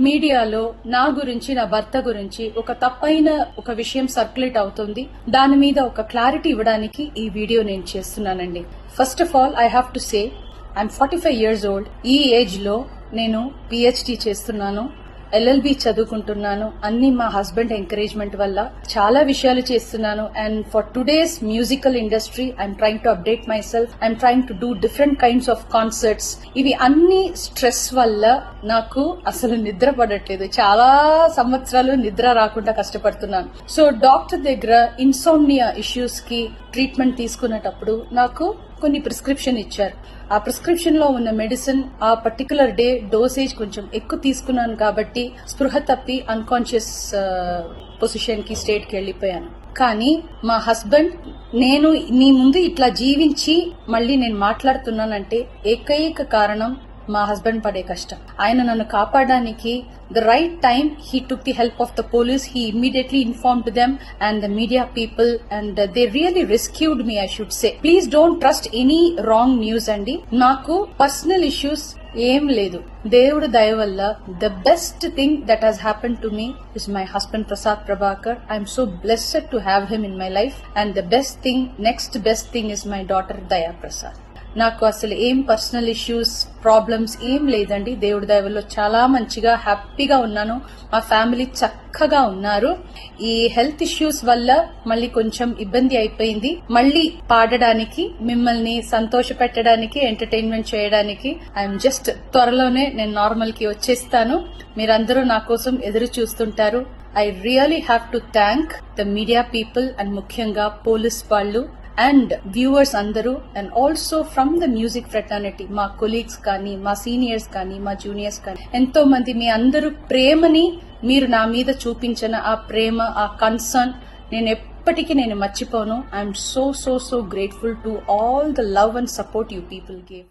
మీడియాలో నా గురించి నా భర్త గురించి ఒక తప్పైన ఒక విషయం సర్క్యులేట్ అవుతుంది. దాని మీద ఒక క్లారిటీ ఇవ్వడానికి ఈ వీడియో నేను చేస్తున్నానండి. First of all I have to say I'm 45 years old. ఈ ఏజ్ లో నేను PhD చేస్తున్నాను, LLB చదువుకుంటున్నాను. అన్ని మా హస్బెండ్ ఎంకరేజ్మెంట్ వల్ల చాలా విషయాలు చేస్తున్నాను. And for today's musical industry I'm trying to update my self. I'm trying to do different kinds of concerts. ఇవి అన్ని స్ట్రెస్ వల్ల నాకు అసలు నిద్ర పడట్లేదు. చాలా సంవత్సరాలు నిద్ర రాకుండా కష్టపడుతున్నాను. సో డాక్టర్ దగ్గర ఇన్సోమ్నియా ఇష్యూస్ కి ట్రీట్మెంట్ తీసుకునేటప్పుడు నాకు కొన్ని ప్రిస్క్రిప్షన్ ఇచ్చారు. ఆ ప్రిస్క్రిప్షన్ లో ఉన్న మెడిసిన్ ఆ పర్టికులర్ డే డోసేజ్ కొంచెం ఎక్కువ తీసుకున్నాను కాబట్టి స్పృహ తప్పి అన్కాన్షియస్ పొజిషన్ కి స్టేట్ కి వెళ్లిపోయాను. కానీ మా హస్బెండ్ నేను మీ ముందు ఇట్లా జీవించి మళ్ళీ నేను మాట్లాడుతున్నానంటే ఏకైక కారణం మా హస్బెండ్ పడే కష్టం. ఆయన నన్ను కాపాడడానికి the right time he took the help of the police. He immediately informed them and the media people, and they really rescued me, I should say. Please don't trust any wrong news andi. Naku personal issues ఏం లేదు. దేవుడు దయ వల్ల the best thing that has happened to me is my husband Prasad Prabhakar. I am so blessed to have him in my life, and the next best thing is my daughter Daya Prasad. నాకు అసలు ఏం personal issues problems ఏం లేదండి. దేవుడి దయ వల్ల చాలా మంచిగా హ్యాపీగా ఉన్నాను. మా ఫ్యామిలీ చక్కగా ఉన్నారు. ఈ హెల్త్ ఇష్యూస్ వల్ల మళ్ళీ కొంచెం ఇబ్బంది అయిపోయింది. మళ్ళీ పాడడానికి, మిమ్మల్ని సంతోష పెట్టడానికి, ఎంటర్టైన్మెంట్ చేయడానికి ఐఎమ్ జస్ట్ త్వరలోనే నేను నార్మల్ కి వచ్చేస్తాను. మీరందరూ నా కోసం ఎదురు చూస్తుంటారు. I really have to thank the media people and ముఖ్యంగా పోలీస్ వాళ్ళు అండ్ వ్యూవర్స్ అందరూ, and also from the music fraternity, మా కొలీగ్స్ కానీ, మా సీనియర్స్ కానీ, మా జూనియర్స్ కానీ, ఎంతో మంది మీ అందరూ ప్రేమని మీరు నా మీద చూపించిన ఆ ప్రేమ, ఆ కన్సర్న్ నేను ఎప్పటికీ మర్చిపోను. I'm so grateful to all the love and support you people gave.